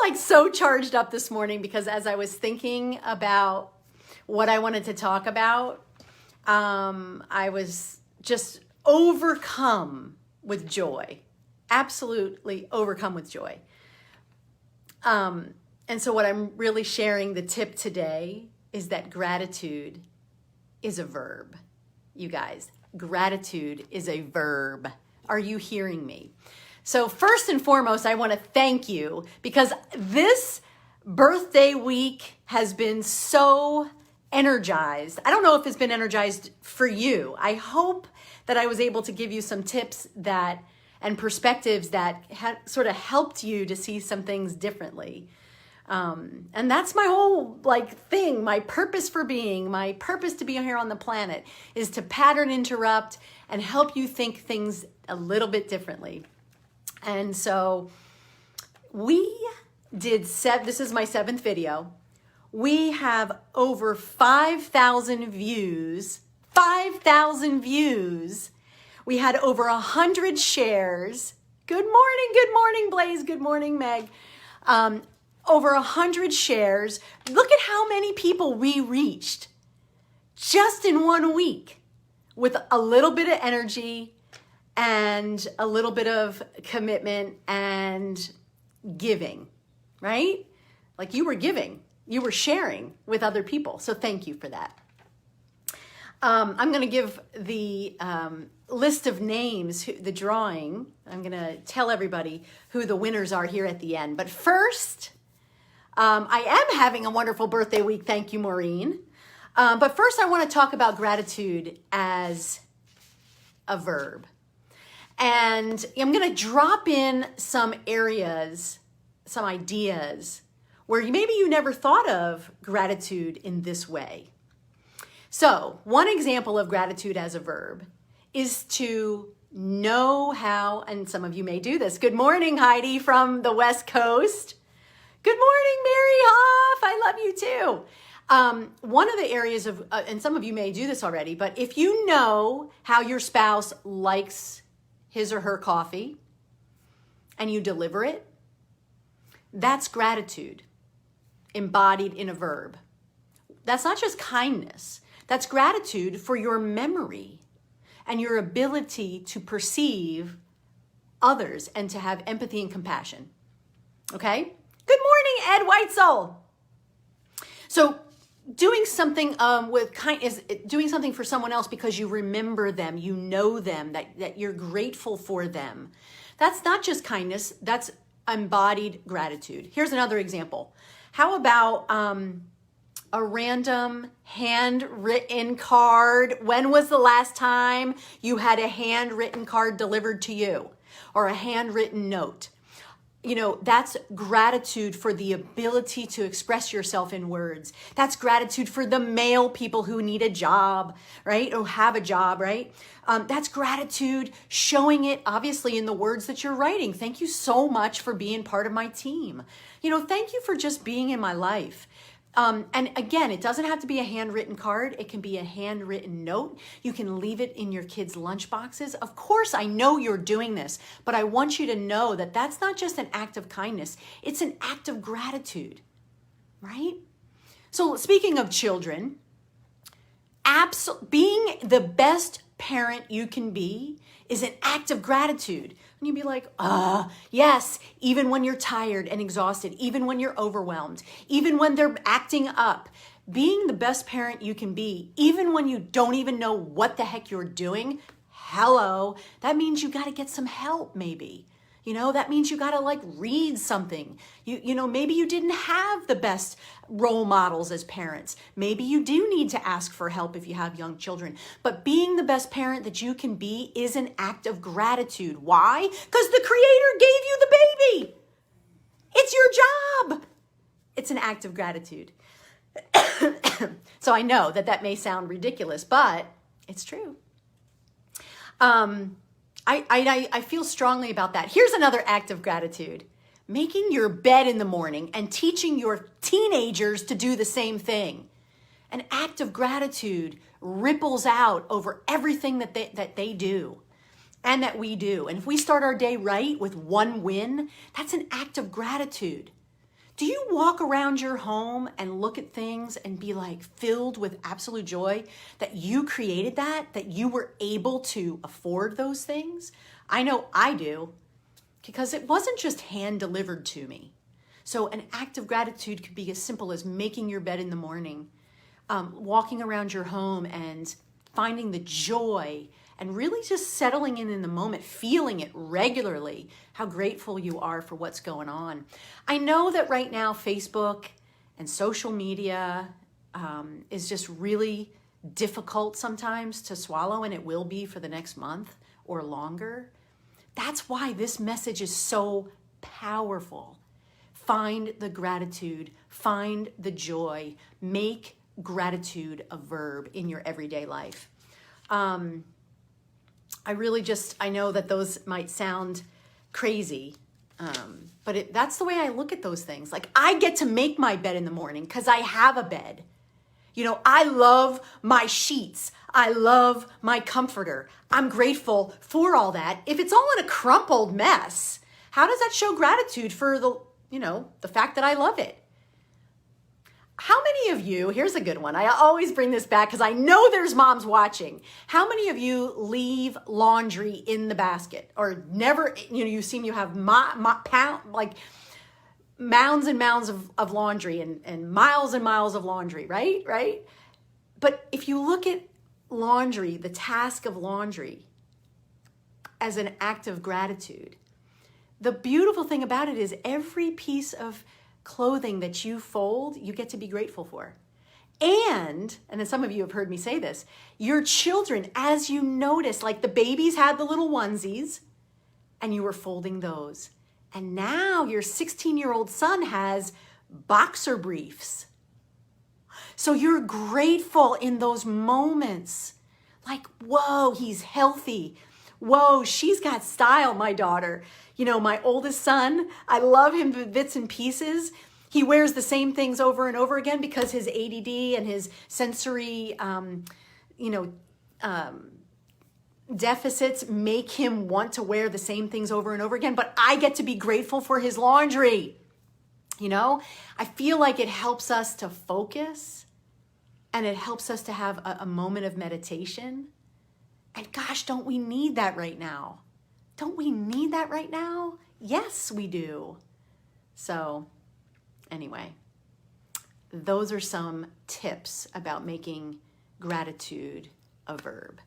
like so charged up this morning because as I was thinking about what I wanted to talk about, I was just overcome with joy, absolutely overcome with joy. And so what I'm really sharing, the tip today, is that gratitude is a verb. You guys, gratitude is a verb. Are you hearing me? So first and foremost, I want to thank you because this birthday week has been so energized. I don't know if it's been energized for you. I hope that I was able to give you some tips and perspectives that sort of helped you to see some things differently. And that's my whole thing, my purpose for being, my purpose to be here on the planet is to pattern interrupt and help you think things a little bit differently. And so we did this is my 7th video. We have over 5,000 views, 5,000 views. We had over 100 shares. Good morning, Blaze. Good morning, Meg. Over 100 shares. Look at how many people we reached just in 1 week with a little bit of energy and a little bit of commitment and giving, right? Like you were giving, you were sharing with other people. So thank you for that. I'm going to give the list of names, the drawing. I'm going to tell everybody who the winners are here at the end. But first, I am having a wonderful birthday week. Thank you, Maureen. But first, I want to talk about gratitude as a verb. And I'm going to drop in some areas, some ideas where maybe you never thought of gratitude in this way. So one example of gratitude as a verb is to know how, and some of you may do this. Good morning, Heidi from the West Coast. Good morning, Mary Hoff. I love you too. One of the areas of, and some of you may do this already, but if you know how your spouse likes his or her coffee and you deliver it, that's gratitude embodied in a verb. That's not just kindness. That's gratitude for your memory and your ability to perceive others and to have empathy and compassion. Okay? Good morning, Ed Whitesoul. So doing something is doing something for someone else because you remember them, you know them, that you're grateful for them. That's not just kindness, that's embodied gratitude. Here's another example. How about a random handwritten card? When was the last time you had a handwritten card delivered to you or a handwritten note? You know, that's gratitude for the ability to express yourself in words. That's gratitude for the male people who need a job, right? Or have a job, right? That's gratitude showing it obviously in the words that you're writing. Thank you so much for being part of my team. You know, thank you for just being in my life. And again, it doesn't have to be a handwritten card. It can be a handwritten note. You can leave it in your kids' lunch boxes. Of course, I know you're doing this, but I want you to know that that's not just an act of kindness. It's an act of gratitude, right? So speaking of children, being the best parent you can be is an act of gratitude. And you'd be like, yes, even when you're tired and exhausted, even when you're overwhelmed, even when they're acting up, being the best parent you can be, even when you don't even know what the heck you're doing, hello, that means you got to get some help maybe. You know, that means you got to read something. You know, maybe you didn't have the best role models as parents. Maybe you do need to ask for help if you have young children. But being the best parent that you can be is an act of gratitude. Why? Because the Creator gave you the baby. It's your job. It's an act of gratitude. So I know that may sound ridiculous, but it's true. I feel strongly about that. Here's another act of gratitude. Making your bed in the morning and teaching your teenagers to do the same thing. An act of gratitude ripples out over everything that they do and that we do. And if we start our day right with one win, that's an act of gratitude. Do you walk around your home and look at things and be like filled with absolute joy that you created that you were able to afford those things? I know I do, because it wasn't just hand delivered to me. So an act of gratitude could be as simple as making your bed in the morning, walking around your home and finding the joy and really just settling in the moment, feeling it regularly, how grateful you are for what's going on. I know that right now Facebook and social media is just really difficult sometimes to swallow, and it will be for the next month or longer. That's why this message is so powerful. Find the gratitude, find the joy, make gratitude a verb in your everyday life. I know that those might sound crazy, but that's the way I look at those things. Like, I get to make my bed in the morning because I have a bed. You know, I love my sheets. I love my comforter. I'm grateful for all that. If it's all in a crumpled mess, how does that show gratitude for the fact that I love it? How many of you, here's a good one. I always bring this back because I know there's moms watching. How many of you leave laundry in the basket, or never, you seem you have mounds and mounds of laundry and miles of laundry, right? But if you look at laundry, the task of laundry, as an act of gratitude, the beautiful thing about it is every piece of clothing that you fold, you get to be grateful for. And then some of you have heard me say this, your children, as you notice, like the babies had the little onesies and you were folding those. And now your 16-year-old son has boxer briefs. So you're grateful in those moments. Like, whoa, he's healthy. Whoa, she's got style, my daughter. My oldest son, I love him to bits and pieces. He wears the same things over and over again because his ADD and his sensory, deficits make him want to wear the same things over and over again. But I get to be grateful for his laundry. I feel like it helps us to focus, and it helps us to have a moment of meditation. And gosh, don't we need that right now? Don't we need that right now? Yes, we do. So anyway, those are some tips about making gratitude a verb.